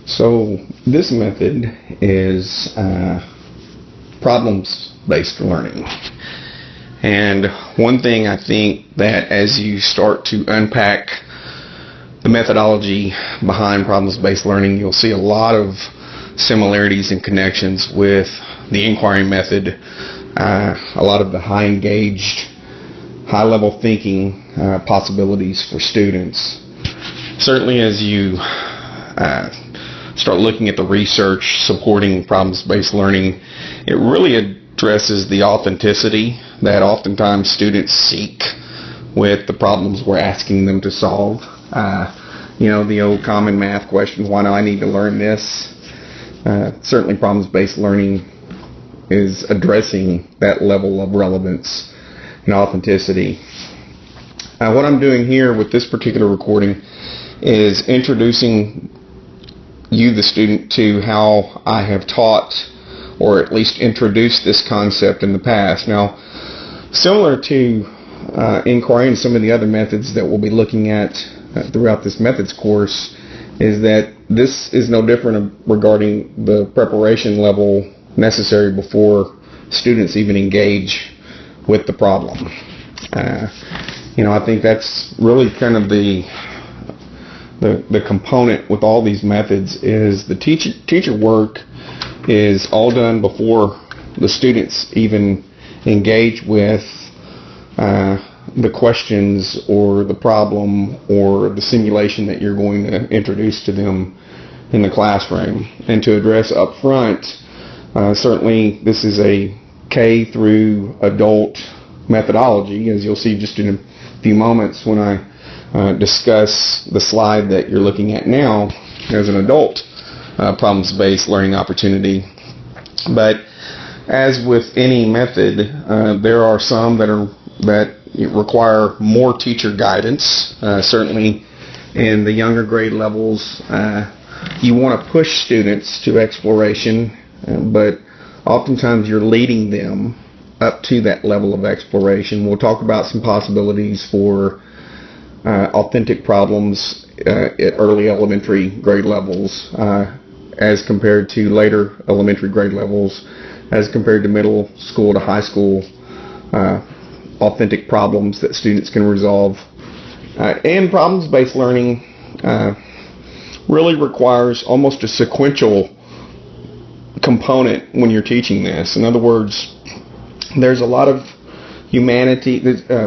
So this method is problems-based learning. And one thing I think that as you start to unpack the methodology behind problems-based learning, you'll see a lot of similarities and connections with the inquiry method, a lot of the high-engaged, high-level thinking possibilities for students. Certainly as you start looking at the research supporting problems-based learning, it really addresses the authenticity that oftentimes students seek with the problems we're asking them to solve. The old common math question, why do I need to learn this? Certainly problems-based learning is addressing that level of relevance and authenticity. What I'm doing here with this particular recording is introducing you, the student, to how I have taught or at least introduced this concept in the past. Now, similar to inquiry and some of the other methods that we'll be looking at throughout this methods course, is that this is no different regarding the preparation level necessary before students even engage with the problem. I think that's really kind of the component with all these methods is the teacher work is all done before the students even engage with the questions or the problem or the simulation that you're going to introduce to them in the classroom. And to address up front, certainly this is a K through adult methodology, as you'll see just in a few moments when I discuss the slide that you're looking at now as an adult problems-based learning opportunity. But as with any method, there are some that require more teacher guidance. Certainly in the younger grade levels, you want to push students to exploration, but oftentimes you're leading them up to that level of exploration. We'll talk about some possibilities for authentic problems at early elementary grade levels as compared to later elementary grade levels, as compared to middle school to high school, authentic problems that students can resolve. And problems-based learning really requires almost a sequential component when you're teaching this. In other words, there's a lot of humanity.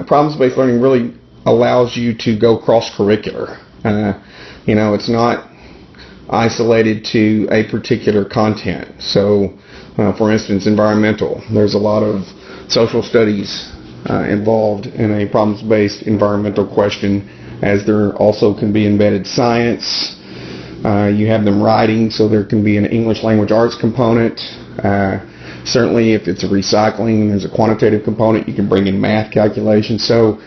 Problems-based learning really allows you to go cross-curricular. It's not isolated to a particular content. So, for instance, environmental. There's a lot of social studies involved in a problems-based environmental question, as there also can be embedded science. You have them writing, so there can be an English language arts component. Certainly, if it's a recycling, there's a quantitative component. You can bring in math calculations. So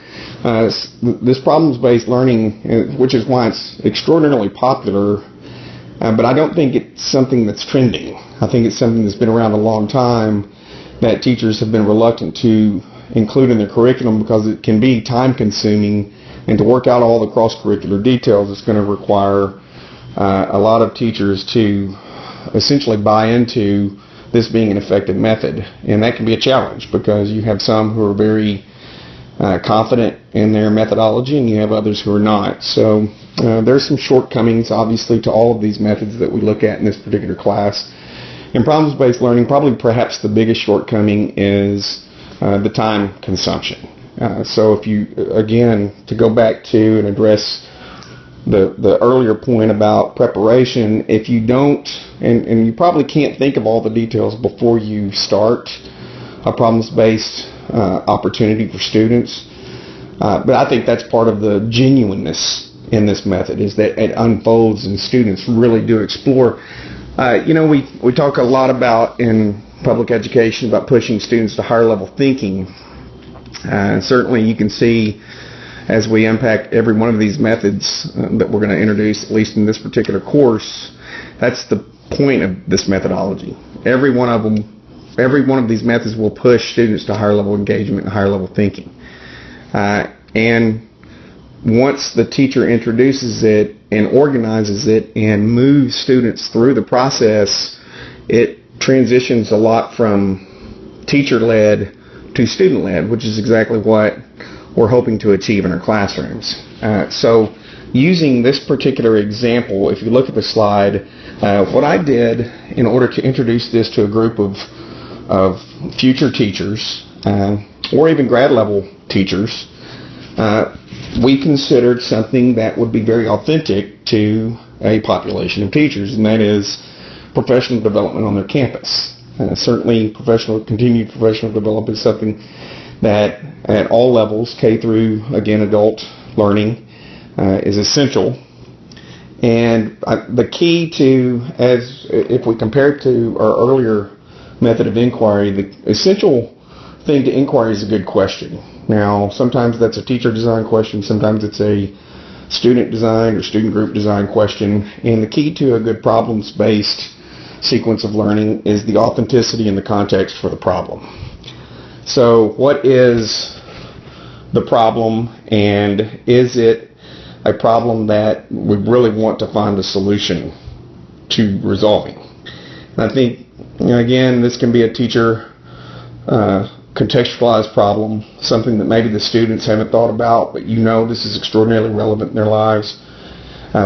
this problems-based learning, which is why it's extraordinarily popular, but I don't think it's something that's trending. I think it's something that's been around a long time that teachers have been reluctant to include in their curriculum because it can be time-consuming, and to work out all the cross-curricular details is going to require a lot of teachers to essentially buy into this being an effective method. And that can be a challenge because you have some who are very confident in their methodology and you have others who are not. So there's some shortcomings, obviously, to all of these methods that we look at in this particular class. In problems-based learning, probably perhaps the biggest shortcoming is the time consumption. So if you, again, to go back to and address the earlier point about preparation, if you don't, and you probably can't think of all the details before you start a problems-based opportunity for students, but I think that's part of the genuineness in this method, is that it unfolds and students really do explore. We talk a lot about in public education about pushing students to higher level thinking. Certainly you can see as we unpack every one of these methods that we're going to introduce, at least in this particular course, that's the point of this methodology. Every one of these methods will push students to higher level engagement and higher level thinking. And once the teacher introduces it and organizes it and moves students through the process, it transitions a lot from teacher-led to student-led, which is exactly what we're hoping to achieve in our classrooms. So using this particular example, if you look at the slide, what I did in order to introduce this to a group of future teachers or even grad level teachers, we considered something that would be very authentic to a population of teachers, and that is professional development on their campus. Certainly continued professional development is something that at all levels, K through, again, adult learning, is essential. And the key to, if we compare it to our earlier method of inquiry, the essential thing to inquiry is a good question. Now, sometimes that's a teacher design question, sometimes it's a student design or student group design question, and the key to a good problems-based sequence of learning is the authenticity and the context for the problem. So what is the problem, and is it a problem that we really want to find a solution to resolving? And I think, again, this can be a teacher contextualized problem, something that maybe the students haven't thought about, but this is extraordinarily relevant in their lives.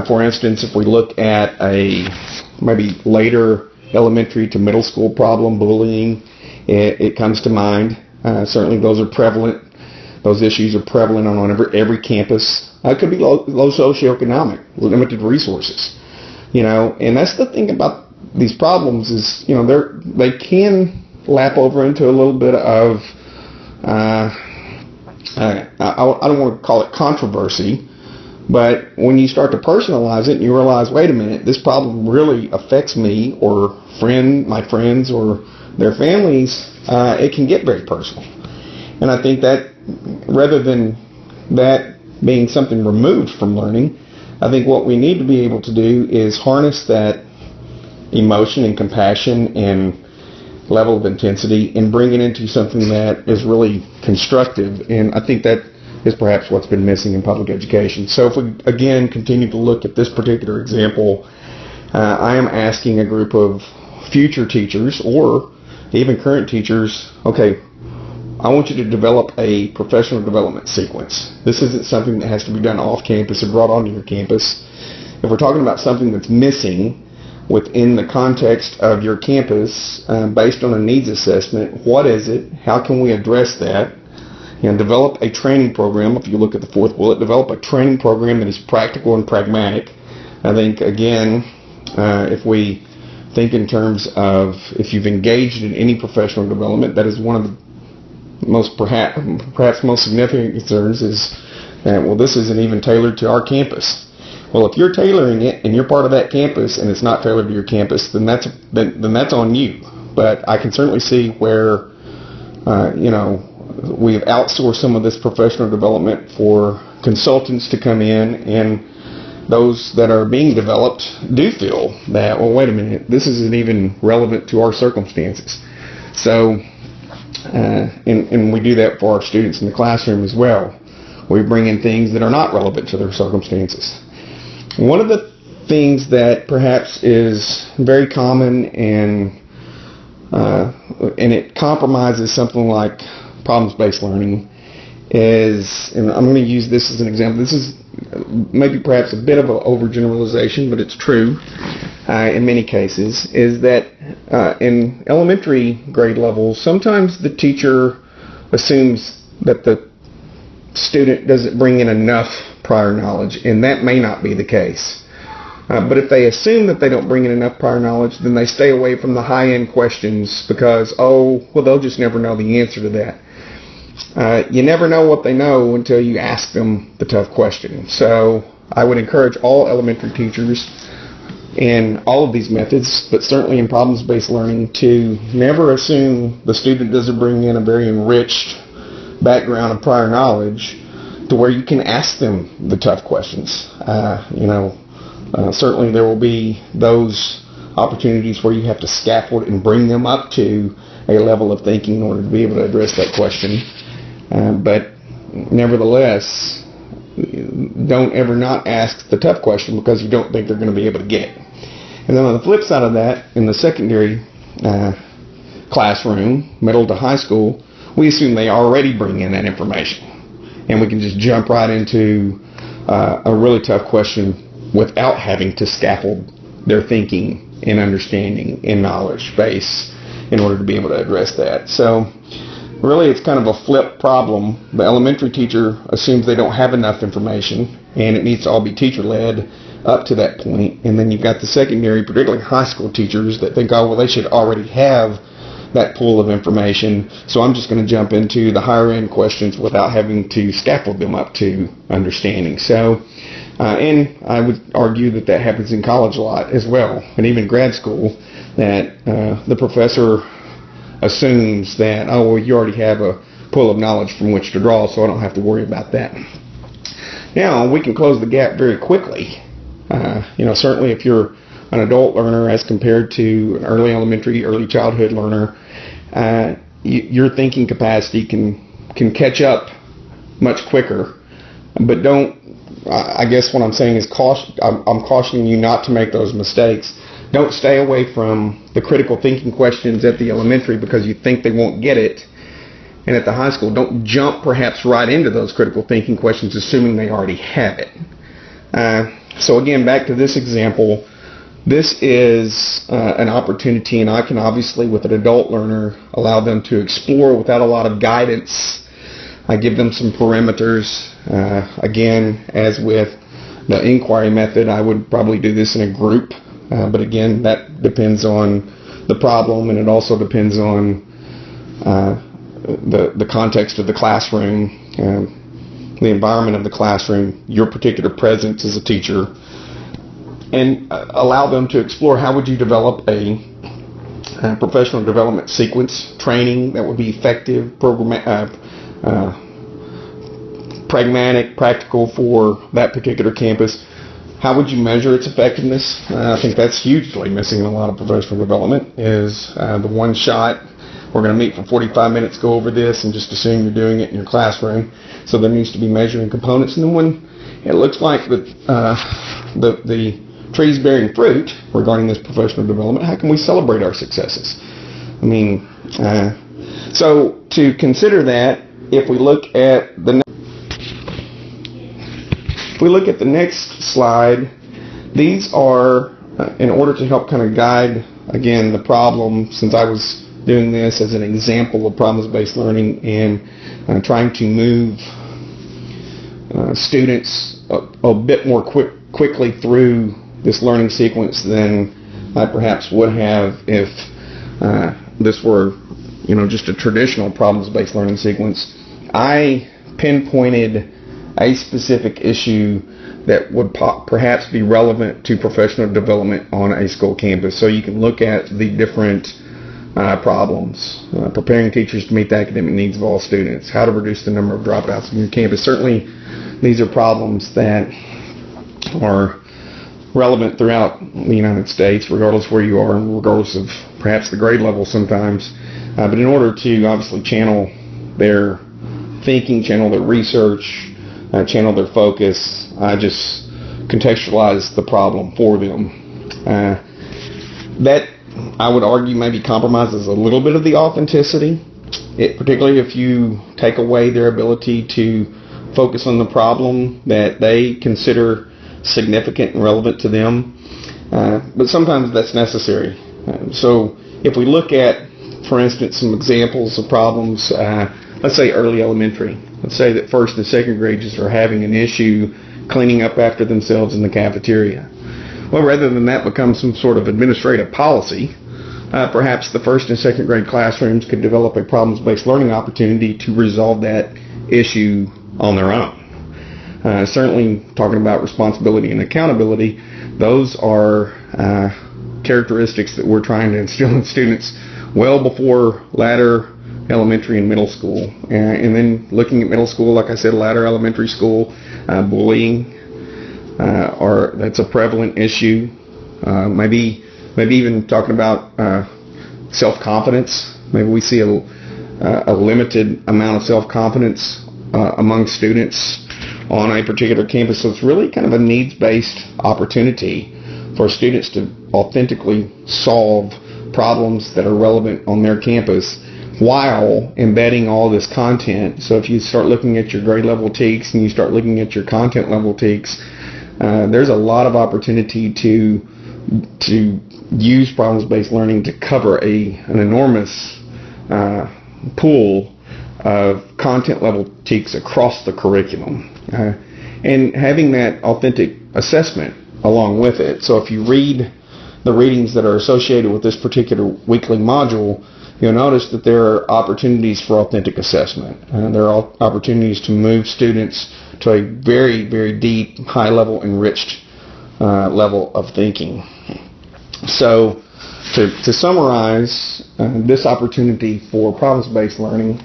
For instance, if we look at a maybe later elementary to middle school problem, bullying, it comes to mind. Certainly those are prevalent. Those issues are prevalent on every campus. It could be low socioeconomic, limited resources. And that's the thing about these problems is, they can lap over into a little bit of, I don't want to call it controversy, but when you start to personalize it and you realize, wait a minute, this problem really affects me or my friends or their families, it can get very personal. And I think that rather than that being something removed from learning, I think what we need to be able to do is harness that emotion and compassion and level of intensity and bring it into something that is really constructive. And I think that is perhaps what's been missing in public education. So if we, again, continue to look at this particular example, I am asking a group of future teachers or even current teachers, okay, I want you to develop a professional development sequence. This isn't something that has to be done off campus or brought onto your campus. If we're talking about something that's missing within the context of your campus based on a needs assessment, what is it? How can we address that? And develop a training program. If you look at the fourth bullet, develop a training program that is practical and pragmatic. I think, again, if we think in terms of if you've engaged in any professional development, that is one of the most perhaps most significant concerns is that, well, this isn't even tailored to our campus. Well, if you're tailoring it and you're part of that campus and it's not tailored to your campus, then that's on you. But I can certainly see where we've outsourced some of this professional development for consultants to come in, and those that are being developed do feel that, well, wait a minute, this isn't even relevant to our circumstances. So, and we do that for our students in the classroom as well. We bring in things that are not relevant to their circumstances. One of the things that perhaps is very common and it compromises something like problems-based learning is, and I'm going to use this as an example. This is maybe perhaps a bit of an overgeneralization, but it's true in many cases, is that in elementary grade levels, sometimes the teacher assumes that the student doesn't bring in enough prior knowledge, and that may not be the case. But if they assume that they don't bring in enough prior knowledge, then they stay away from the high-end questions because, they'll just never know the answer to that. You never know what they know until you ask them the tough question. So I would encourage all elementary teachers in all of these methods, but certainly in problems-based learning, to never assume the student doesn't bring in a very enriched background of prior knowledge to where you can ask them the tough questions. Certainly there will be those opportunities where you have to scaffold and bring them up to a level of thinking in order to be able to address that question. But nevertheless, don't ever not ask the tough question because you don't think they're going to be able to get it. And then on the flip side of that, in the secondary classroom, middle to high school, we assume they already bring in that information. And we can just jump right into a really tough question without having to scaffold their thinking and understanding and knowledge base in order to be able to address that. So really it's kind of a flip problem. The elementary teacher assumes they don't have enough information and it needs to all be teacher-led up to that point. And then you've got the secondary, particularly high school teachers that think, oh, well, they should already have that pool of information, so I'm just going to jump into the higher end questions without having to scaffold them up to understanding. So, and I would argue that that happens in college a lot as well, and even grad school, that the professor assumes that, oh, well, you already have a pool of knowledge from which to draw, so I don't have to worry about that. Now, we can close the gap very quickly. Certainly if you're an adult learner as compared to an early elementary, early childhood learner, your thinking capacity can catch up much quicker. But I guess what I'm saying is I'm cautioning you not to make those mistakes. Don't stay away from the critical thinking questions at the elementary because you think they won't get it. And at the high school, don't jump perhaps right into those critical thinking questions assuming they already have it. So again, back to this example, this is an opportunity, and I can obviously, with an adult learner, allow them to explore without a lot of guidance. I give them some parameters. Again, as with the inquiry method, I would probably do this in a group. But again, that depends on the problem, and it also depends on the context of the classroom, the environment of the classroom, your particular presence as a teacher, and allow them to explore how would you develop a professional development sequence, training that would be effective, pragmatic, practical for that particular campus. How would you measure its effectiveness? I think that's hugely missing in a lot of professional development, is the one shot, we're going to meet for 45 minutes, go over this, and just assume you're doing it in your classroom. So there needs to be measuring components. And then when it looks like the trees bearing fruit regarding this professional development, how can we celebrate our successes? I mean, so to consider that, if we look at the next slide, these are, in order to help kind of guide, again, the problem, since I was doing this as an example of problems-based learning and trying to move students a bit more quickly through this learning sequence than I perhaps would have if this were, just a traditional problems-based learning sequence. I pinpointed a specific issue that would perhaps be relevant to professional development on a school campus. So you can look at the different problems, preparing teachers to meet the academic needs of all students, how to reduce the number of dropouts on your campus. Certainly these are problems that are relevant throughout the United States, regardless of where you are and regardless of perhaps the grade level sometimes. But in order to obviously channel their thinking, channel their research, channel their focus, I just contextualize the problem for them. That, I would argue, maybe compromises a little bit of the authenticity, particularly if you take away their ability to focus on the problem that they consider significant and relevant to them. But sometimes that's necessary. So if we look at, for instance, some examples of problems, let's say early elementary. Let's say that first and second graders are having an issue cleaning up after themselves in the cafeteria. Well, rather than that become some sort of administrative policy, perhaps the first and second grade classrooms could develop a problems-based learning opportunity to resolve that issue on their own. Certainly talking about responsibility and accountability, those are characteristics that we're trying to instill in students well before latter elementary and middle school. And then looking at middle school, like I said, latter elementary school, bullying, or that's a prevalent issue. Maybe even talking about self-confidence. Maybe we see a limited amount of self-confidence among students on a particular campus. So it's really kind of a needs-based opportunity for students to authentically solve problems that are relevant on their campus while embedding all this content. So if you start looking at your grade level TEKS and you start looking at your content level TEKS, there's a lot of opportunity to use problems-based learning to cover an enormous pool of content level TEKS across the curriculum, and having that authentic assessment along with it. So if you read the readings that are associated with this particular weekly module, you'll notice that there are opportunities for authentic assessment. There are opportunities to move students to a very, very deep, high-level, enriched level of thinking. So to summarize this opportunity for problems-based learning,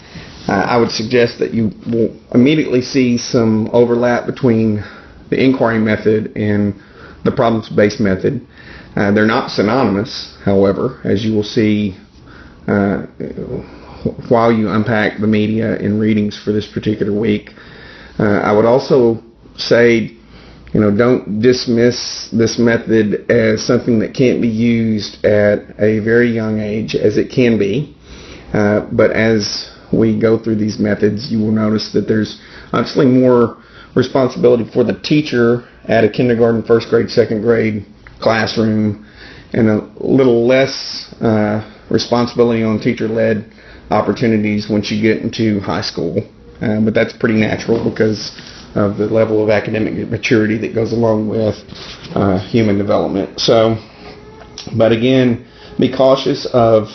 I would suggest that you will immediately see some overlap between the inquiry method and the problems-based method. They're not synonymous, however, as you will see while you unpack the media and readings for this particular week. I would also say, don't dismiss this method as something that can't be used at a very young age, as it can be. But as we go through these methods, you will notice that there's obviously more responsibility for the teacher at a kindergarten, first grade, second grade classroom, and a little less responsibility on teacher-led opportunities once you get into high school. But that's pretty natural because of the level of academic maturity that goes along with human development. So, but again, be cautious of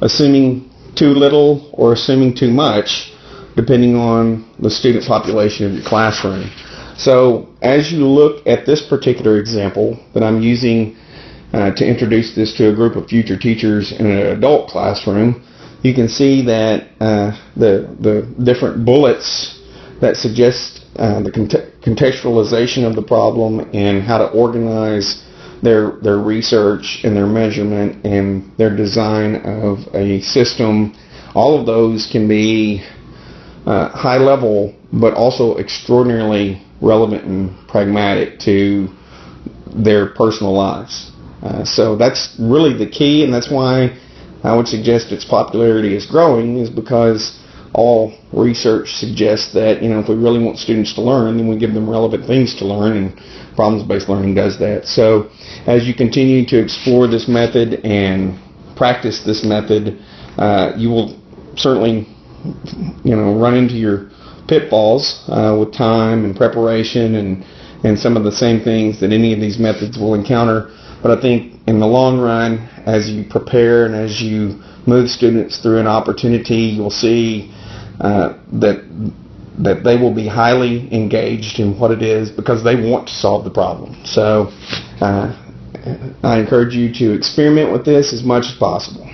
assuming too little or assuming too much depending on the student population of your classroom. So as you look at this particular example that I'm using to introduce this to a group of future teachers in an adult classroom, you can see that the different bullets that suggest the contextualization of the problem and how to organize their research and their measurement and their design of a system. All of those can be high level, but also extraordinarily relevant and pragmatic to their personal lives. So that's really the key, and that's why I would suggest its popularity is growing, is because all research suggests that, if we really want students to learn, then we give them relevant things to learn, and problems-based learning does that. So as you continue to explore this method and practice this method, you will certainly, run into your pitfalls with time and preparation and some of the same things that any of these methods will encounter. But I think in the long run, as you prepare and as you move students through an opportunity, you'll see that they will be highly engaged in what it is because they want to solve the problem. So I encourage you to experiment with this as much as possible.